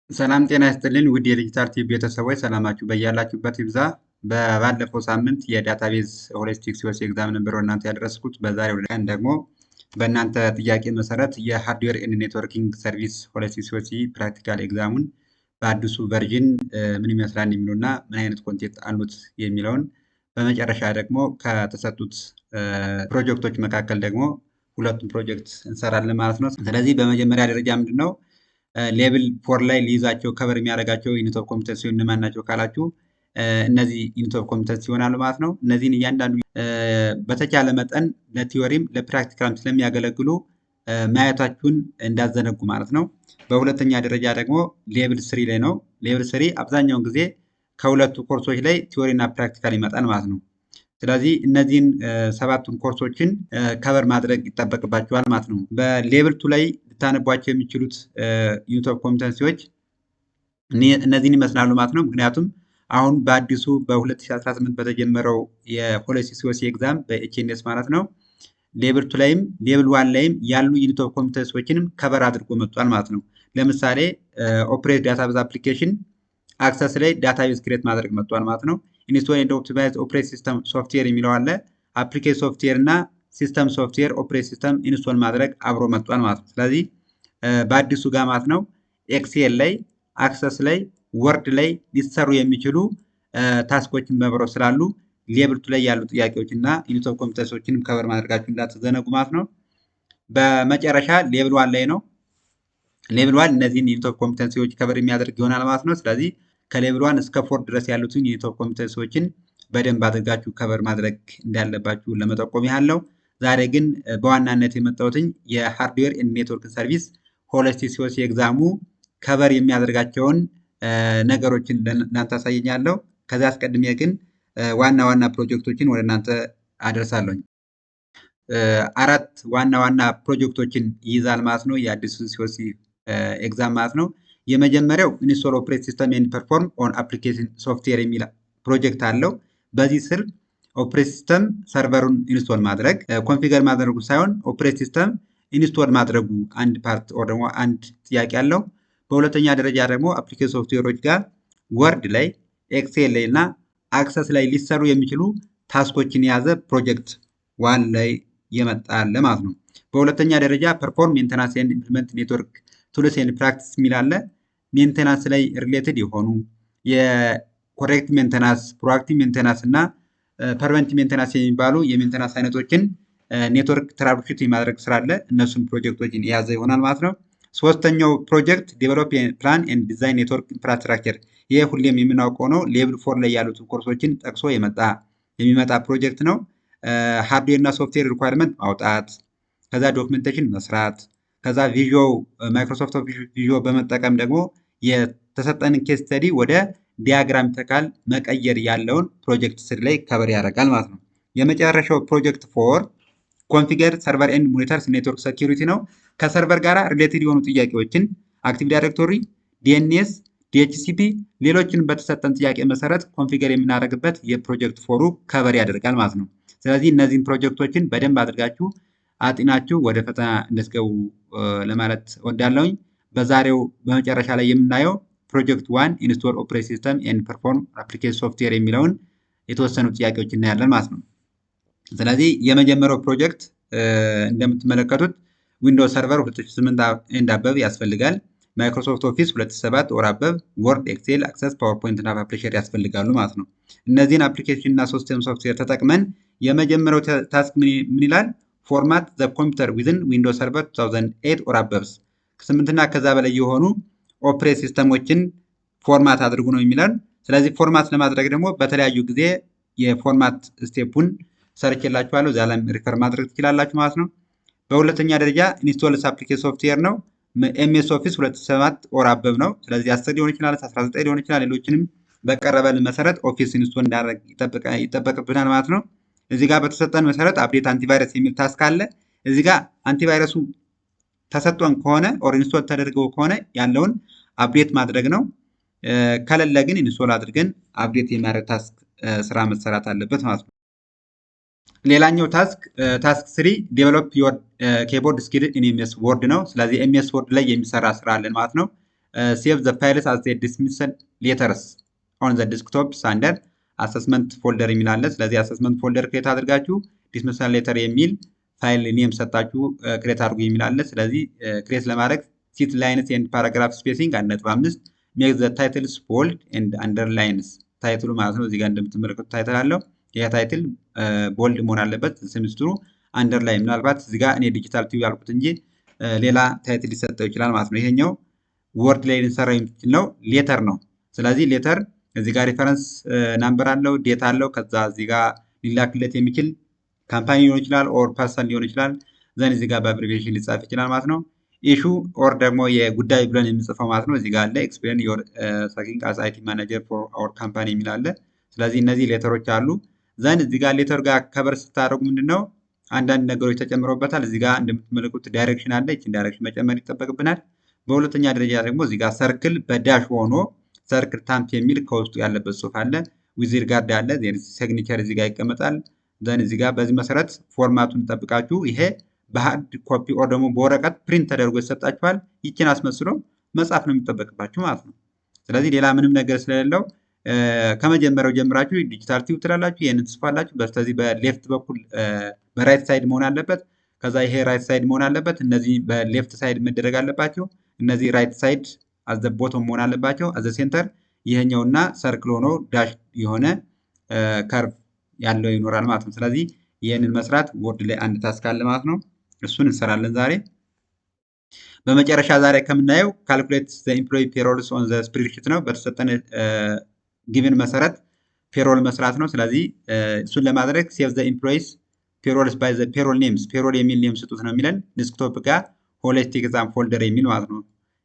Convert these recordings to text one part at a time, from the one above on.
ሰላም ጤና ይስጥልን ውድ የዲጂታል ቲቪ ቤተሰቦች ሰላማችሁ በያላችሁበት ይብዛ። ባለፈው ሳምንት የዳታቤዝ ሆሊስቲክ ሲኦሲ ኤግዛም ነበር እናንተ ያደረስኩት። በዛሬው ቀን ደግሞ በእናንተ ጥያቄ መሰረት የሃርድዌር ኤንድ ኔትወርኪንግ ሰርቪስ ሆሊስቲክ ሲኦሲ ፕራክቲካል ኤግዛሙን በአዲሱ ቨርዥን ምን ይመስላል የሚሉና ምን አይነት ኮንቴንት አሉት የሚለውን በመጨረሻ ደግሞ ከተሰጡት ፕሮጀክቶች መካከል ደግሞ ሁለቱም ፕሮጀክት እንሰራለን ማለት ነው። ስለዚህ በመጀመሪያ ደረጃ ምንድን ነው ሌብል 4 ላይ ሊይዛቸው ከበር የሚያደርጋቸው ዩኒት ኦፍ ኮምፒተንሲ እነማን ናቸው ካላችሁ እነዚህ ዩኒት ኦፍ ኮምፒተንሲ ይሆናሉ ማለት ነው። እነዚህን እያንዳንዱ በተቻለ መጠን ለቲዮሪም ለፕራክቲካልም ስለሚያገለግሉ ማየታችሁን እንዳዘነጉ ማለት ነው። በሁለተኛ ደረጃ ደግሞ ሌብል 3 ላይ ነው። ሌብል 3 አብዛኛውን ጊዜ ከሁለቱ ኮርሶች ላይ ቲዮሪ እና ፕራክቲካል ይመጣል ማለት ነው። ስለዚህ እነዚህን ሰባቱን ኮርሶችን ከበር ማድረግ ይጠበቅባቸዋል ማለት ነው። በሌብል 2 ላይ ልታነቧቸው የሚችሉት ዩኒት ኦፍ ኮምፒተንሲዎች እነዚህን ይመስላሉ ማለት ነው። ምክንያቱም አሁን በአዲሱ በ2018 በተጀመረው የሆሊስቲክ ሲኦሲ ኤግዛም በኤችኤንኤስ ማለት ነው ሌብል 2 ላይም ሌብል 1 ላይም ያሉ ዩኒት ኦፍ ኮምፒተንሲዎችንም ከበር አድርጎ መጥቷል ማለት ነው። ለምሳሌ ኦፕሬት ዳታቤዝ አፕሊኬሽን አክሰስ ላይ ዳታቤዝ ክሬት ማድረግ መጥቷል ማለት ነው። ኢንስቶል ኤንድ ኦፕቲማይዝ ኦፕሬት ሲስተም ሶፍትዌር የሚለው አለ። አፕሊኬሽን ሶፍትዌር እና ሲስተም ሶፍትዌር ኦፕሬት ሲስተም ኢንስቶል ማድረግ አብሮ መጥቷል ማለት ነው። ስለዚህ በአዲሱ ጋር ማለት ነው ኤክሴል ላይ አክሰስ ላይ ወርድ ላይ ሊሰሩ የሚችሉ ታስኮችን መብረው ስላሉ ሌብል 2 ላይ ያሉ ጥያቄዎች እና ዩኒት ኦፍ ኮምፒተንሲዎችንም ከበር ማድረጋችሁ እንዳትዘነጉ ማለት ነው። በመጨረሻ ሌብል 1 ላይ ነው። ሌብል 1 እነዚህን ዩኒት ኦፍ ኮምፒተንሲዎች ከበር የሚያደርግ ይሆናል ማለት ነው። ስለዚህ ከሌብል 1 እስከ 4 ድረስ ያሉትን ዩኒት ኦፍ ኮምፒተንሲዎችን በደንብ አድርጋችሁ ከበር ማድረግ እንዳለባችሁ ለመጠቆም ያለው። ዛሬ ግን በዋናነት የመጣሁትኝ የሃርድዌር ኤንድ ኔትወርክ ሰርቪስ ሆሊስቲክ ሲኦሲ ኤግዛሙ ከበር የሚያደርጋቸውን ነገሮችን ለእናንተ አሳየኛለሁ። ከዚያ አስቀድሜ ግን ዋና ዋና ፕሮጀክቶችን ወደ እናንተ አደርሳለሁኝ። 4 ዋና ዋና ፕሮጀክቶችን ይይዛል ማለት ነው የአዲሱ ሲኦሲ ኤግዛም ማለት ነው። የመጀመሪያው ኢንስቶል ኦፕሬት ሲስተም ኤንድ ፐርፎርም ኦን አፕሊኬሽን ሶፍትዌር የሚል ፕሮጀክት አለው። በዚህ ስር ኦፕሬት ሲስተም ሰርቨሩን ኢንስቶል ማድረግ ኮንፊገር ማድረጉ ሳይሆን ኦፕሬት ሲስተም ኢንስቶል ማድረጉ አንድ ፓርት ኦር ደግሞ አንድ ጥያቄ አለው። በሁለተኛ ደረጃ ደግሞ አፕሊኬሽን ሶፍትዌሮች ጋር ወርድ ላይ ኤክሴል ላይ እና አክሰስ ላይ ሊሰሩ የሚችሉ ታስኮችን የያዘ ፕሮጀክት 1 ላይ የመጣለ ማለት ነው። በሁለተኛ ደረጃ ፐርፎርም ሜንቴናንስ ኤንድ ኢምፕሊመንት ኔትወርክ ቱልስ ኤንድ ፕራክቲስ የሚል አለ። ሜንቴናንስ ላይ ሪሌትድ የሆኑ የኮሬክት ሜንቴናንስ፣ ፕሮአክቲቭ ሜንቴናንስ እና ፐርቨንቲቭ ሜንቴናንስ የሚባሉ የሜንቴናንስ አይነቶችን ኔትወርክ ትራብልሹት የማድረግ ስራ አለ። እነሱን ፕሮጀክቶችን የያዘ ይሆናል ማለት ነው። ሶስተኛው ፕሮጀክት ዴቨሎፕ ፕላን ኤንድ ዲዛይን ኔትወርክ ኢንፍራስትራክቸር። ይሄ ሁሌም የምናውቀው ነው። ሌብል 4 ላይ ያሉት ኮርሶችን ጠቅሶ የሚመጣ ፕሮጀክት ነው። ሃርድዌር እና ሶፍትዌር ሪኳየርመንት ማውጣት፣ ከዛ ዶክመንቴሽን መስራት፣ ከዛ ማይክሮሶፍት ቪዥዮ በመጠቀም ደግሞ የተሰጠንን ኬስ ስተዲ ወደ ዲያግራሚካል መቀየር ያለውን ፕሮጀክት 3 ላይ ከበር ያደርጋል ማለት ነው። የመጨረሻው ፕሮጀክት 4 ኮንፊገር ሰርቨር ኤንድ ሞኒተርስ ኔትወርክ ሴኪዩሪቲ ነው። ከሰርቨር ጋር ሪሌትድ የሆኑ ጥያቄዎችን አክቲቭ ዳይሬክቶሪ፣ ዲኤንኤስ፣ ዲኤችሲፒ ሌሎችን በተሰጠን ጥያቄ መሰረት ኮንፊገር የምናደርግበት የፕሮጀክት 4 ከበር ያደርጋል ማለት ነው። ስለዚህ እነዚህን ፕሮጀክቶችን በደንብ አድርጋችሁ አጢናችሁ ወደ ፈተና እንድትገቡ ለማለት እወዳለሁኝ። በዛሬው በመጨረሻ ላይ የምናየው ፕሮጀክት 1 ኢንስቶል ኦፕሬት ሲስተም ኤንድ ፐርፎርም አፕሊኬሽን ሶፍትዌር የሚለውን የተወሰኑ ጥያቄዎች እናያለን ማለት ነው። ስለዚህ የመጀመሪያው ፕሮጀክት እንደምትመለከቱት ዊንዶውስ ሰርቨር 2008 ኤንድ አበብ ያስፈልጋል። ማይክሮሶፍት ኦፊስ 2007 ኦር አበብ፣ ወርድ፣ ኤክሴል፣ አክሰስ፣ ፓወርፖይንት እና ፐብሊሸር ያስፈልጋሉ ማለት ነው። እነዚህን አፕሊኬሽን እና ሲስተም ሶፍትዌር ተጠቅመን የመጀመሪያው ታስክ ምን ይላል? ፎርማት ዘ ኮምፒውተር ዊዝን ዊንዶውስ ሰርቨር 2008 ኦር አበብስ 8 እና ከዛ በላይ የሆኑ ኦፕሬት ሲስተሞችን ፎርማት አድርጉ ነው የሚላል። ስለዚህ ፎርማት ለማድረግ ደግሞ በተለያዩ ጊዜ የፎርማት ስቴፑን ሰርችላችኋለሁ። እዛ ላይ ሪፈር ማድረግ ትችላላችሁ ማለት ነው። በሁለተኛ ደረጃ ኢንስቶልስ አፕሊኬሽን ሶፍትዌር ነው። ኤምኤስ ኦፊስ 2007 ኦር አበብ ነው። ስለዚህ 10 ሊሆን ይችላል፣ 19 ሊሆን ይችላል። ሌሎችንም በቀረበልን መሰረት ኦፊስ ኢንስቶል እንዳደረግ ይጠበቅብናል ማለት ነው። እዚህ ጋር በተሰጠን መሰረት አፕዴት አንቲቫይረስ የሚል ታስክ አለ። እዚህ ጋር አንቲቫይረሱ ተሰጥቶን ከሆነ ኦር ኢንስቶል ተደርገው ከሆነ ያለውን አፕዴት ማድረግ ነው። ከሌለ ግን ኢንስቶል አድርገን አፕዴት የሚያደርግ ታስክ ስራ መሰራት አለበት ማለት ነው። ሌላኛው ታስክ 3 ዴቨሎፕ ዮር ኪቦርድ ስኪል ኢን ኤምኤስ ወርድ ነው። ስለዚህ ኤምኤስ ወርድ ላይ የሚሰራ ስራ አለን ማለት ነው። ሴቭ ዘ ፋይልስ አዝ ዲስሚሰል ሌተርስ ኦን ዘ ዲስክቶፕ አንደር አሰስመንት ፎልደር የሚል አለ። ስለዚህ አሰስመንት ፎልደር ክሬት አድርጋችሁ ዲስሚሰል ሌተር የሚል ፋይል ኔም ሰጣችሁ ክሬት አድርጉ የሚል አለ። ስለዚህ ክሬት ለማድረግ ሲት ላይንስ ኤንድ ፓራግራፍ ስፔሲንግ 1.5 ሜክ ዘ ታይትልስ ቦልድ ኤንድ አንደርላይንስ ታይትሉ ማለት ነው። እዚህ ጋር እንደምትመለከቱት ታይትል አለው። ይህ ታይትል ቦልድ መሆን አለበት። ሴሚስትሩ አንደርላይን ምናልባት እዚህ ጋር እኔ ዲጂታል ቲቪ ያልኩት እንጂ ሌላ ታይትል ሊሰጠው ይችላል ማለት ነው። ይሄኛው ወርድ ላይ ልንሰራ የሚችል ነው። ሌተር ነው። ስለዚህ ሌተር እዚህ ጋር ሪፈረንስ ናምበር አለው፣ ዴት አለው። ከዛ እዚህ ጋር ሊላክለት የሚችል ካምፓኒ ሊሆን ይችላል ኦር ፐርሰን ሊሆን ይችላል። ዘን እዚህ ጋር በአብሪቬሽን ሊጻፍ ይችላል ማለት ነው። ኢሹ ኦር ደግሞ የጉዳይ ብለን የምንጽፈው ማለት ነው። እዚህ ጋር አለ ኤክስፕሌን ዮር ሰኪንግ አስ አይቲ ማኔጀር ፎር አወር ካምፓኒ የሚል አለ። ስለዚህ እነዚህ ሌተሮች አሉ። ዘን እዚህ ጋር ሌተር ጋር ከበር ስታደርጉ ምንድነው አንዳንድ ነገሮች ተጨምሮበታል። እዚህ ጋር እንደምትመለከቱት ዳይሬክሽን አለ። ይችን ዳይሬክሽን መጨመር ይጠበቅብናል። በሁለተኛ ደረጃ ደግሞ እዚህ ጋር ሰርክል በዳሽ ሆኖ ሰርክል ታምፕ የሚል ከውስጡ ያለበት ጽሁፍ አለ። ዊዝ ሪጋርድ አለ። ሲግኒቸር እዚህ ጋር ይቀመጣል። ዘን እዚህ ጋር በዚህ መሰረት ፎርማቱን ጠብቃችሁ ይሄ በሃርድ ኮፒ ኦር ደግሞ በወረቀት ፕሪንት ተደርጎ ይሰጣችኋል። ይችን አስመስሎ መጻፍ ነው የሚጠበቅባችሁ ማለት ነው። ስለዚህ ሌላ ምንም ነገር ስለሌለው ከመጀመሪያው ጀምራችሁ ዲጂታል ቲዩብ ትላላችሁ፣ ይህንን ትጽፋላችሁ። በስተዚህ በሌፍት በኩል በራይት ሳይድ መሆን አለበት። ከዛ ይሄ ራይት ሳይድ መሆን አለበት። እነዚህ በሌፍት ሳይድ መደረግ አለባቸው። እነዚህ ራይት ሳይድ አዘ ቦቶም መሆን አለባቸው። አዘ ሴንተር ይሄኛውና ሰርክል ሆኖ ዳሽ የሆነ ከርቭ ያለው ይኖራል ማለት ነው። ስለዚህ ይህንን መስራት ወርድ ላይ አንድ ታስክ አለ ማለት ነው። እሱን እንሰራለን ዛሬ። በመጨረሻ ዛሬ ከምናየው ካልኩሌት ዘ ኤምፕሎይ ፔሮልስ ኦን ዘ ስፕሪድሺት ነው። በተሰጠን ጊቭን መሰረት ፔሮል መስራት ነው። ስለዚህ እሱን ለማድረግ ሴቭ ዘ ኤምፕሎይስ ፔሮልስ ባይ ዘ ፔሮል ኔምስ፣ ፔሮል የሚል ኔም ስጡት ነው የሚለን። ዲስክቶፕ ጋር ሆሊስቲክ ኤግዛም ፎልደር የሚል ማለት ነው።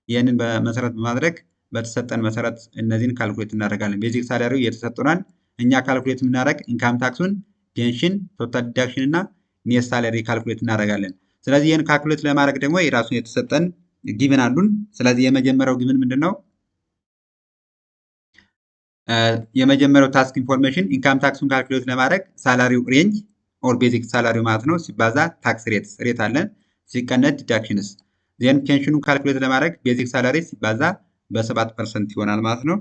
ይህንን በመሰረት በማድረግ በተሰጠን መሰረት እነዚህን ካልኩሌት እናደርጋለን። ቤዚክ ሳላሪው እየተሰጡናል። እኛ ካልኩሌት የምናደርግ ኢንካም ታክሱን፣ ፔንሽን፣ ቶታል ዲዳክሽን እና ኔት ሳላሪ ካልኩሌት እናደርጋለን። ስለዚህ ይህን ካልኩሌት ለማድረግ ደግሞ የራሱን የተሰጠን ጊቭን አሉን። ስለዚህ የመጀመሪያው ጊቭን ምንድን ነው? የመጀመሪያው ታስክ ኢንፎርሜሽን ኢንካም ታክሱን ካልኩሌት ለማድረግ ሳላሪው ሬንጅ ኦር ቤዚክ ሳላሪው ማለት ነው ሲባዛ ታክስ ሬት አለን ሲቀነስ ዲዳክሽንስ። ዜን ፔንሽኑን ካልኩሌት ለማድረግ ቤዚክ ሳላሪ ሲባዛ በ7% ይሆናል ማለት ነው።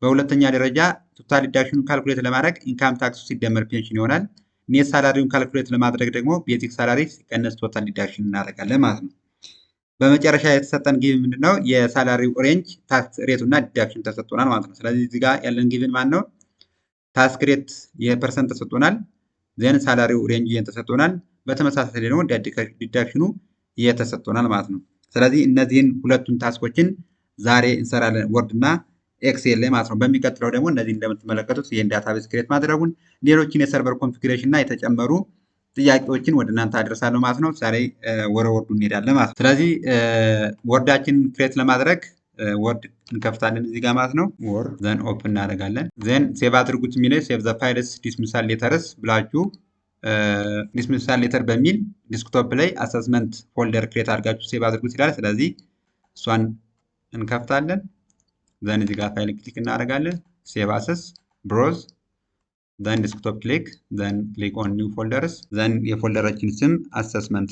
በሁለተኛ ደረጃ ቶታል ዲዳክሽኑን ካልኩሌት ለማድረግ ኢንካም ታክሱ ሲደመር ፔንሽን ይሆናል። ኔት ሳላሪውን ካልኩሌት ለማድረግ ደግሞ ቤዚክ ሳላሪ ሲቀነስ ቶታል ዲዳክሽን እናደርጋለን ማለት ነው። በመጨረሻ የተሰጠን ጊቭን ምንድነው? የሳላሪው ሬንጅ ታክስ ሬቱ እና ዲዳክሽን ተሰጥቶናል ማለት ነው። ስለዚህ እዚህ ጋር ያለን ጊቭን ማን ነው? ታስክ ሬት የፐርሰንት ተሰጥቶናል። ዜን ሳላሪው ሬንጅ ተሰጥቶናል። በተመሳሳይ ደግሞ ዲዳክሽኑ ተሰጥቶናል ማለት ነው። ስለዚህ እነዚህን ሁለቱን ታስኮችን ዛሬ እንሰራለን ወርድ እና ኤክሴል ላይ ማለት ነው። በሚቀጥለው ደግሞ እነዚህ እንደምትመለከቱት ይህን ዳታቤዝ ክሬት ማድረጉን ሌሎችን የሰርቨር ኮንፊግሬሽን እና የተጨመሩ ጥያቄዎችን ወደ እናንተ አድረሳለሁ ማለት ነው። ዛሬ ወደ ወርዱ እንሄዳለን ማለት ነው። ስለዚህ ወርዳችንን ክሬት ለማድረግ ወርድ እንከፍታለን እዚህ ጋር ማለት ነው። ወርድ ዘን ኦፕን እናደርጋለን። ዘን ሴቭ አድርጉት የሚለው ሴቭ ዘ ፋይልስ ዲስሚሳል ሌተርስ ብላችሁ ዲስሚሳል ሌተር በሚል ዲስክቶፕ ላይ አሰስመንት ፎልደር ክሬት አድርጋችሁ ሴቭ አድርጉት ይላል። ስለዚህ እሷን እንከፍታለን። ዘን እዚህ ጋር ፋይል ክሊክ እናደርጋለን። ሴቭ አሰስ ብሮዝ ዘን ዲስክቶፕ ክሊክ ዘን ክሊክ ኦን ኒው ፎልደርስ ዘን የፎልደራችን ስም አሰስመንት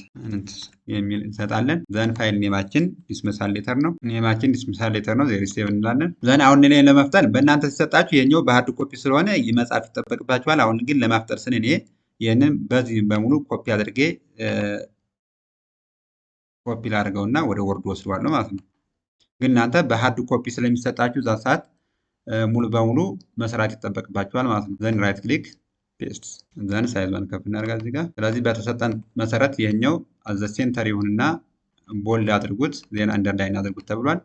የሚል እንሰጣለን። ዘን ፋይል ኔማችን ዲስሚሳል ሌተር ነው። ኔማችን ዲስሚሳል ሌተር ነው። ዜሮ ሴቭ እንላለን። ዘን አሁን እኔ ለመፍጠር በእናንተ ሲሰጣችሁ የኛው በሃርድ ኮፒ ስለሆነ መጻፍ ይጠበቅባችኋል። አሁን ግን ለማፍጠር ስን እኔ ይህንን በዚህ በሙሉ ኮፒ አድርጌ ኮፒ ላድርገውና ወደ ወርድ ወስደዋለሁ ማለት ነው። ግን እናንተ በሃርድ ኮፒ ስለሚሰጣችሁ እዛ ሰዓት ሙሉ በሙሉ መስራት ይጠበቅባችኋል ማለት ነው። ዘን ራይት ክሊክ ፔስት ዘን ሳይዟን ከፍ እናደርጋለን እዚህ ጋር። ስለዚህ በተሰጠን መሰረት ይሄኛው አዘ ሴንተር ይሁንና ቦልድ አድርጉት ዜን አንደርላይን አድርጉት ተብሏል።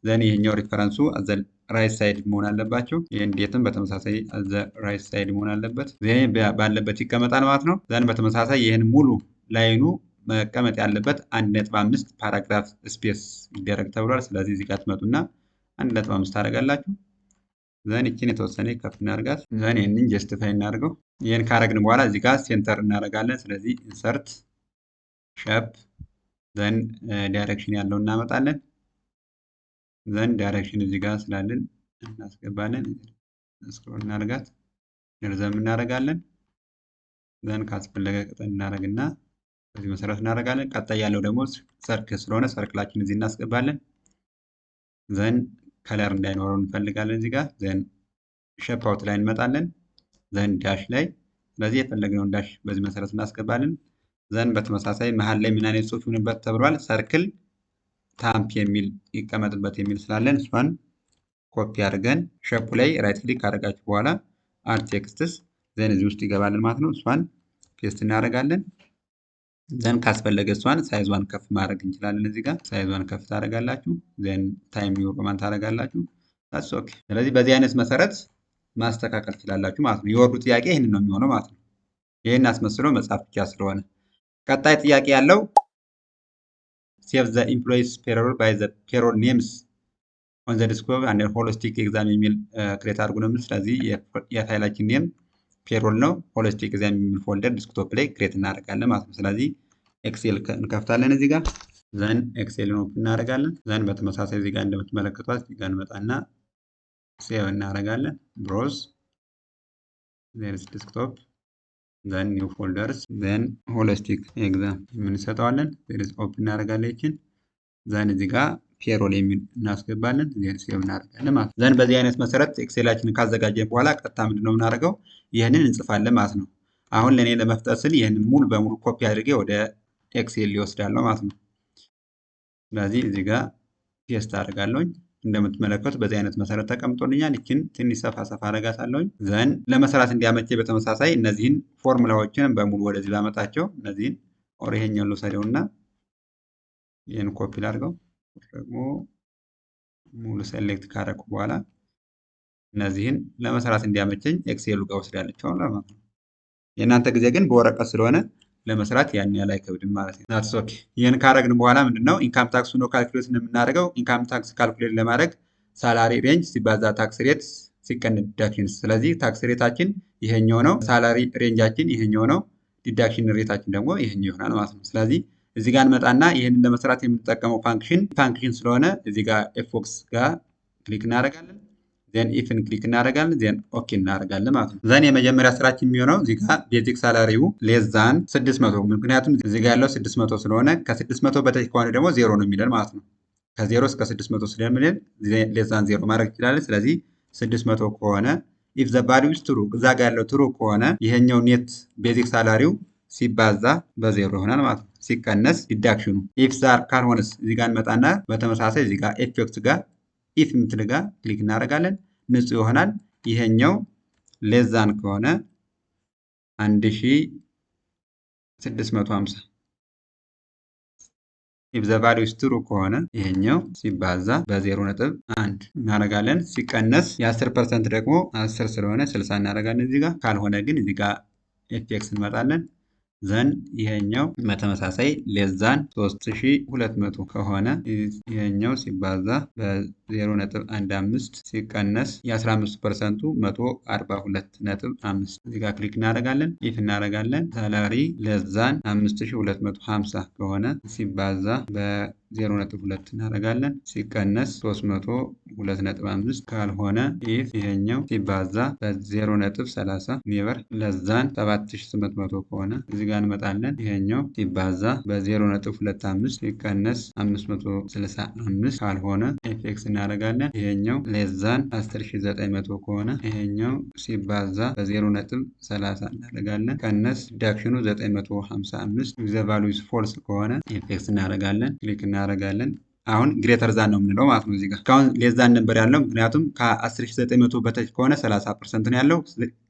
ዘን ይሄኛው ሪፈረንሱ አዘ ራይት ሳይድ መሆን አለባቸው። ይሄን ዴትም በተመሳሳይ አዘ ራይት ሳይድ መሆን አለበት። ዜን ባለበት ይቀመጣል ማለት ነው። ዘን በተመሳሳይ ይሄን ሙሉ ላይኑ መቀመጥ ያለበት 1.5 ፓራግራፍ ስፔስ ይደረግ ተብሏል። ስለዚህ እዚህ ጋር ትመጡና 1.5 ታደርጋላችሁ። ዘን ይችን የተወሰነ ከፍ እናደርጋት። ዘን ይህንን ጀስቲፋይ እናደርገው። ይህን ካረግን በኋላ እዚህ ጋር ሴንተር እናደርጋለን። ስለዚህ ኢንሰርት ሸፕ ዘን ዳይሬክሽን ያለው እናመጣለን። ዘን ዳይሬክሽን እዚህ ጋር ስላለን እናስገባለን። ስክሮል እናደርጋት ርዘም እናደርጋለን። ዘን ካስፈለገ ቅጠል እናደርግና በዚህ መሰረት እናደርጋለን። ቀጣይ ያለው ደግሞ ሰርክል ስለሆነ ሰርክላችን እዚህ እናስገባለን። ዘን ከለር እንዳይኖረው እንፈልጋለን እዚህ ጋር። ዘን ሼፕ አውት ላይ እንመጣለን። ዘን ዳሽ ላይ ስለዚህ የፈለግነውን ዳሽ በዚህ መሰረት እናስገባለን። ዘን በተመሳሳይ መሀል ላይ ምን አይነት ጽሑፍ ይሁንበት ተብሏል? ሰርክል ታምፕ የሚል ይቀመጥበት የሚል ስላለን እሷን ኮፒ አድርገን ሼፑ ላይ ራይት ክሊክ ካደረጋችሁ በኋላ አድ ቴክስትስ ዘን እዚህ ውስጥ ይገባልን ማለት ነው። እሷን ፔስት እናደርጋለን። ዘን ካስፈለገ እሷን ሳይዟን ከፍ ማድረግ እንችላለን። እዚህ ጋር ሳይዟን ከፍ ታደርጋላችሁ። ዘን ታይም ኒው ሮማን ታደርጋላችሁ። ታስ ኦኬ። ስለዚህ በዚህ አይነት መሰረት ማስተካከል ትችላላችሁ ማለት ነው። የወርዱ ጥያቄ ይህንን ነው የሚሆነው ማለት ነው። ይህን አስመስሎ መጻፍ ብቻ ስለሆነ ቀጣይ ጥያቄ ያለው ሴቭ ዘ ኢምፕሎይስ ፔሮል ባይ ዘ ፔሮል ኔምስ ኦን ዘ ዲስክቶፕ አንድ ሆሊስቲክ ኤግዛም የሚል ክሬት አድርጉ ነው። ስለዚህ የፋይላችን ኔም ፔሮል ነው። ሆሊስቲክ ኤግዛም የሚል ፎልደር ዲስክቶፕ ላይ ክሬት እናደርጋለን ማለት ነው። ስለዚህ ኤክሴል እንከፍታለን እዚህ ጋር። ዘን ኤክሴልን ኦፕን እናደርጋለን። ዘን በተመሳሳይ እዚህ ጋር እንደምትመለከቷት እዚህ ጋር እንመጣና ሴቭ እናደርጋለን። ብሮዝ ዘን ዲስክቶፕ ዘን ኒው ፎልደርስ ዘን ሆሊስቲክ ኤግዛም የምንሰጠዋለን። ዘን ኦፕን እናደርጋለን ይችን። ዘን እዚህ ጋር ፔሮል የሚል እናስገባለን። ዘን ሴቭ እናደርጋለን ማለት ነው። ዘን በዚህ አይነት መሰረት ኤክሴላችንን ካዘጋጀን በኋላ ቀጥታ ምንድነው የምናደርገው? ይህንን እንጽፋለን ማለት ነው። አሁን ለእኔ ለመፍጠር ስል ይህንን ሙሉ በሙሉ ኮፒ አድርጌ ወደ ኤክሴል ሊወስዳለሁ ማለት ነው። ስለዚህ እዚህ ጋር ፔስት አደርጋለሁኝ። እንደምትመለከቱት በዚህ አይነት መሰረት ተቀምጦልኛል። ይችን ትንሽ ሰፋ ሰፋ አደርጋታለሁኝ። ዘን ለመስራት እንዲያመቼ በተመሳሳይ እነዚህን ፎርሙላዎችን በሙሉ ወደዚህ ላመጣቸው። እነዚህን ኦር ይሄኛውን ልውሰደውና ይህን ኮፒ ላድርገው። ደግሞ ሙሉ ሴሌክት ካደረኩ በኋላ እነዚህን ለመስራት እንዲያመቸኝ ኤክሴሉ ጋር ወስዳለቸው ማለት ነው። የእናንተ ጊዜ ግን በወረቀት ስለሆነ ለመስራት ያን ያህል አይከብድም ማለት ነው። ናትስ ኦኬ። ይህን ካረግን በኋላ ምንድነው ኢንካም ታክስ ነው ካልኩሌት የምናደርገው። ኢንካም ታክስ ካልኩሌት ለማድረግ ሳላሪ ሬንጅ ሲባዛ ታክስ ሬት ሲቀነስ ዲዳክሽን። ስለዚህ ታክስ ሬታችን ይሄኛው ነው፣ ሳላሪ ሬንጃችን ይሄኛው ነው፣ ዲዳክሽን ሬታችን ደግሞ ይሄኛው ይሆናል ማለት ነው። ስለዚህ እዚህ ጋር እንመጣና ይህንን ለመስራት የምንጠቀመው ፋንክሽን ስለሆነ እዚህ ጋር ኤፎክስ ጋር ክሊክ እናደርጋለን። ዜን ኢፍን ክሊክ እናደርጋለን። ዜን ኦኬ እናደርጋለን ማለት ነው። ዘን የመጀመሪያ ስራችን የሚሆነው እዚህ ጋር ቤዚክ ሳላሪው ሌዛን 600 ምክንያቱም እዚህ ጋር ያለው 600 ስለሆነ ከ600 በታች ከሆነ ደግሞ ዜሮ ነው የሚለን ማለት ነው። ከ0 እስከ 600 ስለሚለን ሌዛን ዜሮ ማድረግ ይችላል። ስለዚህ 600 ከሆነ ኢፍ ዘ ቫልዩ ኢዝ ትሩ እዛ ጋር ያለው ትሩ ከሆነ ይሄኛው ኔት ቤዚክ ሳላሪው ሲባዛ በዜሮ ይሆናል ማለት ነው። ሲቀነስ ዲዳክሽኑ ኢፍ ዛር ካልሆነስ እዚህ ጋር እንመጣና በተመሳሳይ እዚህ ጋር ኤፌክት ጋር ኢፍ የምትል ጋር ክሊክ እናደርጋለን። ንጹህ ይሆናል። ይሄኛው ሌዛን ከሆነ 1650 ኢፍ ዘ ቫልዩ ኢዝ ትሩ ከሆነ ይሄኛው ሲባዛ በ0.1 እናደርጋለን። ሲቀነስ የ10% ደግሞ 10 ስለሆነ 60 እናደርጋለን እዚህ ጋር። ካልሆነ ግን እዚህ ጋር ኤፌክስ እንመጣለን። ዘን ይሄኛው በተመሳሳይ ሌዛን 3200 ከሆነ ይሄኛው ሲባዛ በ0.15 ሲቀነስ የ15%ቱ 142.5 እዚህ ጋር ክሊክ እናደርጋለን። ኢፍ እናደርጋለን። ሳላሪ ሌዛን 5250 ከሆነ ሲባዛ በ0.2 እናደርጋለን። ሲቀነስ 302.5 ካልሆነ ኢፍ ይሄኛው ሲባዛ በ0.30 ኔቨር ሌዛን 7800 ከሆነ እዚህ ጋር እንመጣለን። ይሄኛው ሲባዛ በ0.25 ሲቀነስ 565 ካልሆነ ኤፌክስ እናደርጋለን። ይሄኛው ሌዛን 10900 ከሆነ ይሄኛው ሲባዛ በ0.30 እናደርጋለን። ቀነስ ዲዳክሽኑ 955 ዘ ቫልዩ ኢዝ ፎልስ ከሆነ ኤፌክስ እናደርጋለን። ክሊክ እናደርጋለን። አሁን ግሬተር ዛን ነው የምንለው ማለት ነው። እዚህ ጋር እስካሁን ሌዛን ነበር ያለው ምክንያቱም ከ10900 በታች ከሆነ 30% ነው ያለው።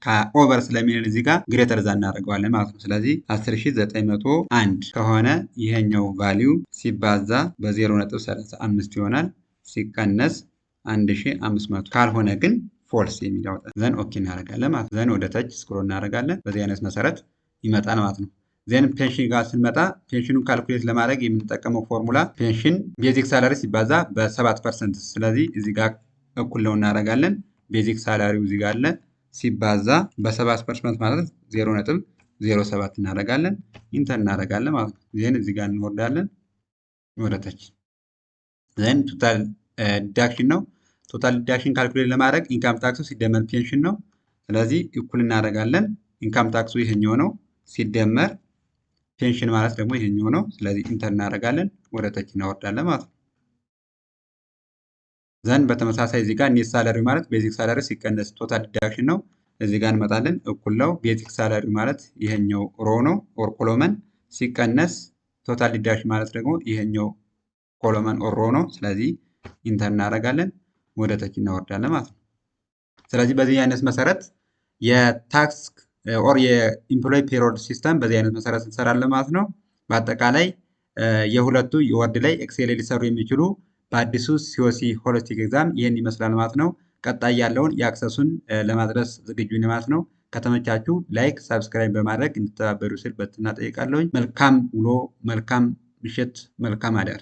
ከኦቨር ስለሚሆን እዚህ ጋር ግሬተር ዛን እናደርገዋለን ማለት ነው። ስለዚህ 10901 ከሆነ ይሄኛው ቫሊዩ ሲባዛ በ0.35 ይሆናል። ሲቀነስ 1500 ካልሆነ ግን ፎልስ የሚል ያወጣል። ዘን ኦኬ እናደርጋለን ማለት ነው። ዘን ወደ ታች ስክሮል እናደርጋለን። በዚህ አይነት መሰረት ይመጣል ማለት ነው። ዜን ፔንሽን ጋር ስንመጣ ፔንሽኑን ካልኩሌት ለማድረግ የምንጠቀመው ፎርሙላ ፔንሽን ቤዚክ ሳላሪ ሲባዛ በ7%። ስለዚህ እዚህ ጋር እኩል ነው እናደርጋለን። ቤዚክ ሳላሪው እዚህ ጋር አለ ሲባዛ በ7% ማለት 0.07 እናደርጋለን። ኢንተር እናደርጋለን ማለት ነው። ዜን እዚህ ጋር እንወርዳለን ወደታች። ዜን ቶታል ዲዳክሽን ነው። ቶታል ዲዳክሽን ካልኩሌት ለማድረግ ኢንካም ታክሱ ሲደመር ፔንሽን ነው። ስለዚህ እኩል እናደርጋለን። ኢንካም ታክሱ ይሄኛው ነው ሲደመር ፔንሽን ማለት ደግሞ ይሄኛው ነው። ስለዚህ ኢንተር እናደርጋለን ወደ ታች እናወርዳለን ማለት ነው። ዘንድ በተመሳሳይ እዚህ ጋር ኔት ሳለሪ ማለት ቤዚክ ሳለሪ ሲቀነስ ቶታል ዲዳክሽን ነው። እዚህ ጋር እንመጣለን። እኩል ነው ቤዚክ ሳለሪ ማለት ይሄኛው ሮ ነው ኦር ኮሎመን ሲቀነስ ቶታል ዲዳክሽን ማለት ደግሞ ይሄኛው ኮሎመን ኦር ሮ ነው። ስለዚህ ኢንተር እናደርጋለን፣ ወደ ታች እናወርዳለን ማለት ነው። ስለዚህ በዚህ አይነት መሰረት የታክስ ኦር የኢምፕሎይ ፔሮል ሲስተም በዚህ አይነት መሰረት እንሰራለን ማለት ነው። በአጠቃላይ የሁለቱ የወርድ ላይ ኤክሴል ሊሰሩ የሚችሉ በአዲሱ ሲኦሲ ሆሊስቲክ ኤግዛም ይህን ይመስላል ማለት ነው። ቀጣይ ያለውን የአክሰሱን ለማድረስ ዝግጁ ነኝ ማለት ነው። ከተመቻችሁ ላይክ፣ ሳብስክራይብ በማድረግ እንድተባበሩ ስል በትህትና ጠይቃለሁኝ። መልካም ውሎ፣ መልካም ምሽት፣ መልካም አዳር።